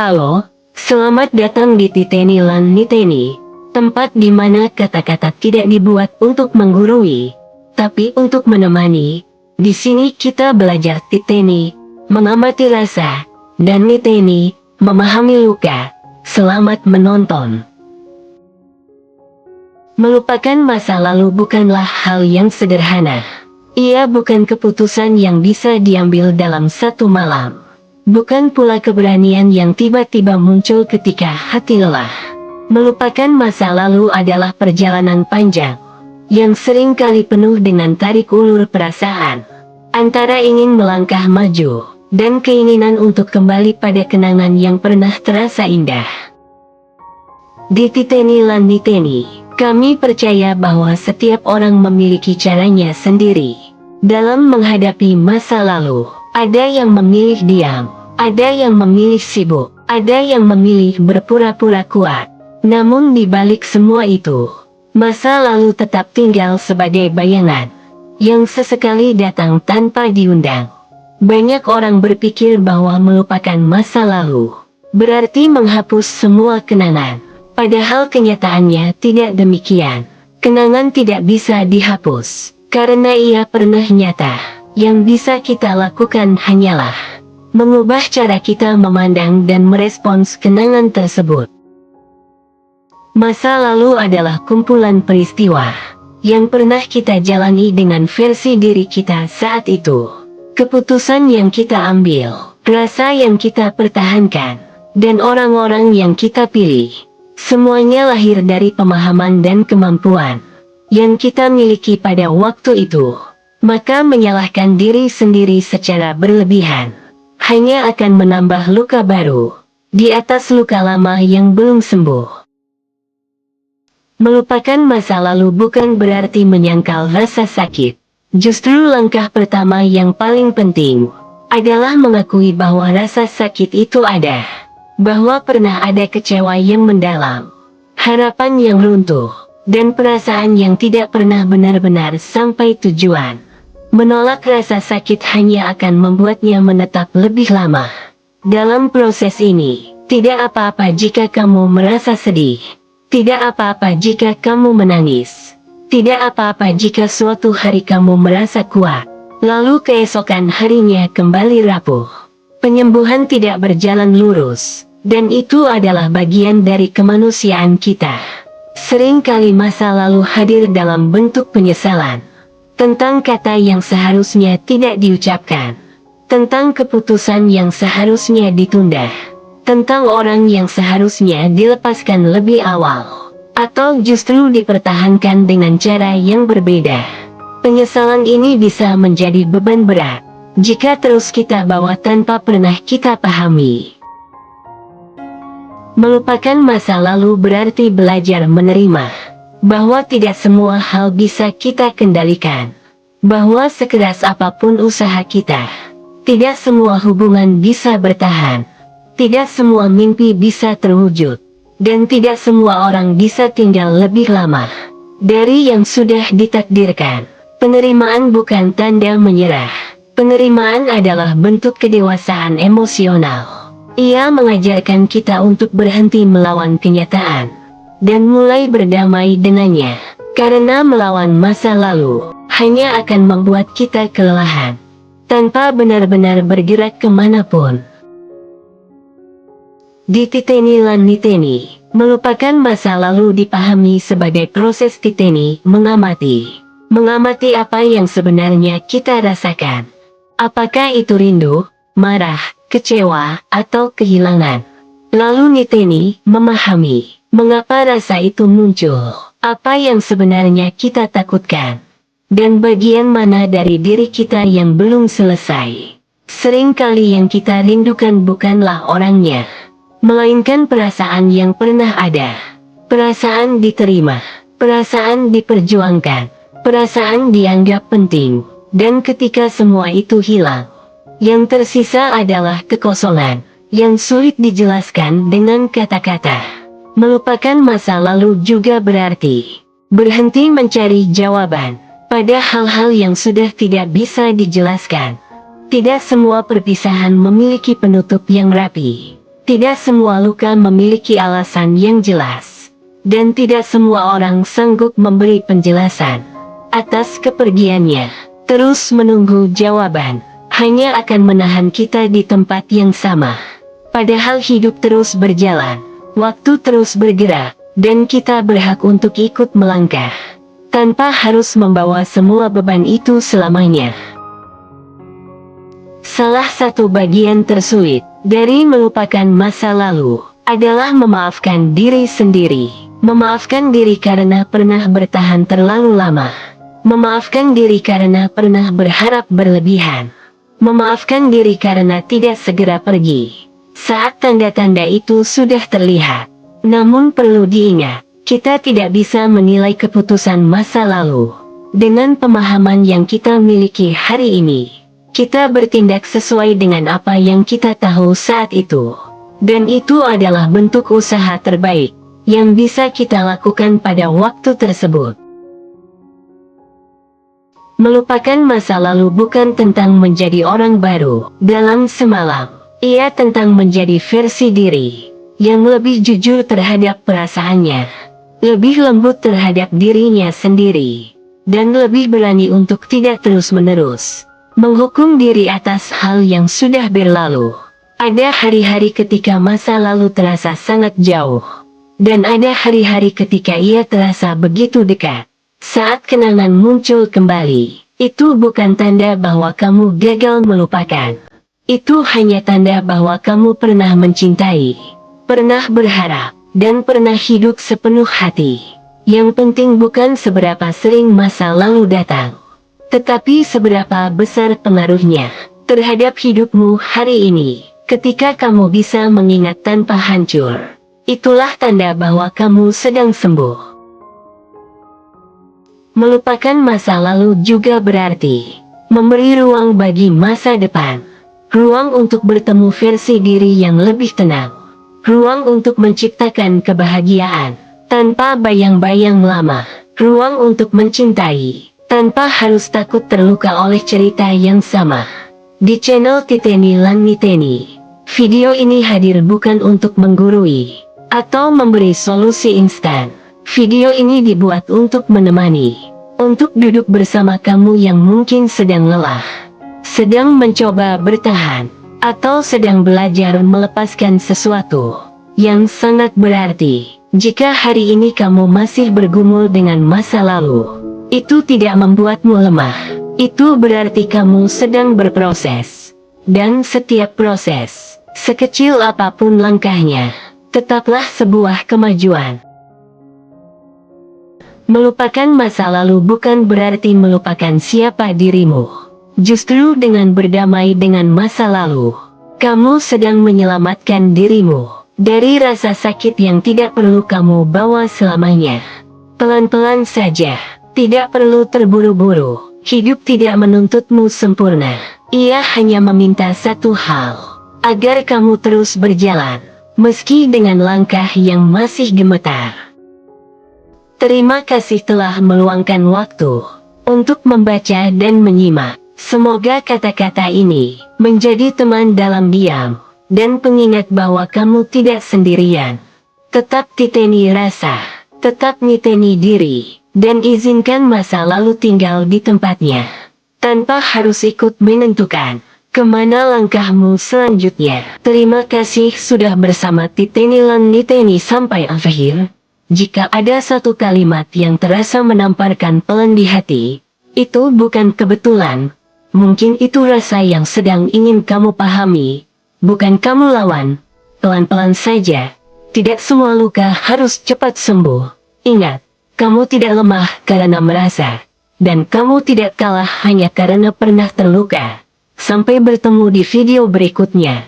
Halo, selamat datang di Titeni Lan Niteni, tempat di mana kata-kata tidak dibuat untuk menggurui, tapi untuk menemani. Di sini kita belajar Titeni, mengamati rasa, dan Niteni, memahami luka. Selamat menonton. Melupakan masa lalu bukanlah hal yang sederhana. Ia bukan keputusan yang bisa diambil dalam satu malam. Bukan pula keberanian yang tiba-tiba muncul ketika hati lelah. Melupakan masa lalu adalah perjalanan panjang, yang sering kali penuh dengan tarik ulur perasaan. Antara ingin melangkah maju, dan keinginan untuk kembali pada kenangan yang pernah terasa indah. Di Titeni Lan Niteni, kami percaya bahwa setiap orang memiliki caranya sendiri dalam menghadapi masa lalu. Ada yang memilih diam, ada yang memilih sibuk, ada yang memilih berpura-pura kuat. Namun di balik semua itu, masa lalu tetap tinggal sebagai bayangan yang sesekali datang tanpa diundang. Banyak orang berpikir bahwa melupakan masa lalu berarti menghapus semua kenangan. Padahal kenyataannya tidak demikian. Kenangan tidak bisa dihapus, karena ia pernah nyata. Yang bisa kita lakukan hanyalah mengubah cara kita memandang dan merespons kenangan tersebut. Masa lalu adalah kumpulan peristiwa yang pernah kita jalani dengan versi diri kita saat itu. Keputusan yang kita ambil, rasa yang kita pertahankan, dan orang-orang yang kita pilih. Semuanya lahir dari pemahaman dan kemampuan yang kita miliki pada waktu itu. Maka menyalahkan diri sendiri secara berlebihan hanya akan menambah luka baru di atas luka lama yang belum sembuh. Melupakan masa lalu bukan berarti menyangkal rasa sakit. Justru langkah pertama yang paling penting adalah mengakui bahwa rasa sakit itu ada. Bahwa pernah ada kecewa yang mendalam, harapan yang runtuh, dan perasaan yang tidak pernah benar-benar sampai tujuan. Menolak rasa sakit hanya akan membuatnya menetap lebih lama. Dalam proses ini, tidak apa-apa jika kamu merasa sedih. Tidak apa-apa jika kamu menangis. Tidak apa-apa jika suatu hari kamu merasa kuat, lalu keesokan harinya kembali rapuh. Penyembuhan tidak berjalan lurus, dan itu adalah bagian dari kemanusiaan kita. Seringkali masa lalu hadir dalam bentuk penyesalan. Tentang kata yang seharusnya tidak diucapkan. Tentang keputusan yang seharusnya ditunda. Tentang orang yang seharusnya dilepaskan lebih awal. Atau justru dipertahankan dengan cara yang berbeda. Penyesalan ini bisa menjadi beban berat jika terus kita bawa tanpa pernah kita pahami. Melupakan masa lalu berarti belajar menerima bahwa tidak semua hal bisa kita kendalikan. Bahwa sekeras apapun usaha kita, tidak semua hubungan bisa bertahan. Tidak semua mimpi bisa terwujud. Dan tidak semua orang bisa tinggal lebih lama dari yang sudah ditakdirkan. Penerimaan bukan tanda menyerah. Penerimaan adalah bentuk kedewasaan emosional. Ia mengajarkan kita untuk berhenti melawan kenyataan dan mulai berdamai dengannya. Karena melawan masa lalu hanya akan membuat kita kelelahan tanpa benar-benar bergerak kemanapun. Di Titeni Lan Niteni, melupakan masa lalu dipahami sebagai proses Titeni mengamati. Mengamati apa yang sebenarnya kita rasakan. Apakah itu rindu, marah, kecewa, atau kehilangan. Lalu Niteni memahami mengapa rasa itu muncul, apa yang sebenarnya kita takutkan, dan bagian mana dari diri kita yang belum selesai. Seringkali yang kita rindukan bukanlah orangnya, melainkan perasaan yang pernah ada. Perasaan diterima, perasaan diperjuangkan, perasaan dianggap penting. Dan ketika semua itu hilang, yang tersisa adalah kekosongan yang sulit dijelaskan dengan kata-kata. Melupakan masa lalu juga berarti berhenti mencari jawaban pada hal-hal yang sudah tidak bisa dijelaskan. Tidak semua perpisahan memiliki penutup yang rapi. Tidak semua luka memiliki alasan yang jelas. Dan tidak semua orang sanggup memberi penjelasan atas kepergiannya. Terus menunggu jawaban hanya akan menahan kita di tempat yang sama. Padahal hidup terus berjalan, waktu terus bergerak, dan kita berhak untuk ikut melangkah, tanpa harus membawa semua beban itu selamanya. Salah satu bagian tersulit dari melupakan masa lalu adalah memaafkan diri sendiri. Memaafkan diri karena pernah bertahan terlalu lama. Memaafkan diri karena pernah berharap berlebihan. Memaafkan diri karena tidak segera pergi saat tanda-tanda itu sudah terlihat. Namun perlu diingat, kita tidak bisa menilai keputusan masa lalu dengan pemahaman yang kita miliki hari ini. Kita bertindak sesuai dengan apa yang kita tahu saat itu. Dan itu adalah bentuk usaha terbaik yang bisa kita lakukan pada waktu tersebut. Melupakan masa lalu bukan tentang menjadi orang baru dalam semalam. Ia tentang menjadi versi diri yang lebih jujur terhadap perasaannya, lebih lembut terhadap dirinya sendiri, dan lebih berani untuk tidak terus-menerus menghukum diri atas hal yang sudah berlalu. Ada hari-hari ketika masa lalu terasa sangat jauh, dan ada hari-hari ketika ia terasa begitu dekat. Saat kenangan muncul kembali, itu bukan tanda bahwa kamu gagal melupakan. Itu hanya tanda bahwa kamu pernah mencintai, pernah berharap, dan pernah hidup sepenuh hati. Yang penting bukan seberapa sering masa lalu datang, tetapi seberapa besar pengaruhnya terhadap hidupmu hari ini. Ketika kamu bisa mengingat tanpa hancur, itulah tanda bahwa kamu sedang sembuh. Melupakan masa lalu juga berarti memberi ruang bagi masa depan. Ruang untuk bertemu versi diri yang lebih tenang. Ruang untuk menciptakan kebahagiaan tanpa bayang-bayang lama. Ruang untuk mencintai tanpa harus takut terluka oleh cerita yang sama. Di channel Titeni Lan Niteni, video ini hadir bukan untuk menggurui atau memberi solusi instan. Video ini dibuat untuk menemani, untuk duduk bersama kamu yang mungkin sedang lelah, sedang mencoba bertahan, atau sedang belajar melepaskan sesuatu yang sangat berarti. Jika hari ini kamu masih bergumul dengan masa lalu, itu tidak membuatmu lemah. Itu berarti kamu sedang berproses. Dan setiap proses, sekecil apapun langkahnya, tetaplah sebuah kemajuan. Melupakan masa lalu bukan berarti melupakan siapa dirimu. Justru dengan berdamai dengan masa lalu, kamu sedang menyelamatkan dirimu dari rasa sakit yang tidak perlu kamu bawa selamanya. Pelan-pelan saja, tidak perlu terburu-buru. Hidup tidak menuntutmu sempurna. Ia hanya meminta satu hal, agar kamu terus berjalan, meski dengan langkah yang masih gemetar. Terima kasih telah meluangkan waktu untuk membaca dan menyimak. Semoga kata-kata ini menjadi teman dalam diam, dan pengingat bahwa kamu tidak sendirian. Tetap titeni rasa, tetap niteni diri, dan izinkan masa lalu tinggal di tempatnya, tanpa harus ikut menentukan kemana langkahmu selanjutnya. Terima kasih sudah bersama Titeni Lan Niteni sampai akhir. Jika ada satu kalimat yang terasa menamparkan pelan di hati, itu bukan kebetulan. Mungkin itu rasa yang sedang ingin kamu pahami, bukan kamu lawan. Pelan-pelan saja, tidak semua luka harus cepat sembuh. Ingat, kamu tidak lemah karena merasa, dan kamu tidak kalah hanya karena pernah terluka. Sampai bertemu di video berikutnya.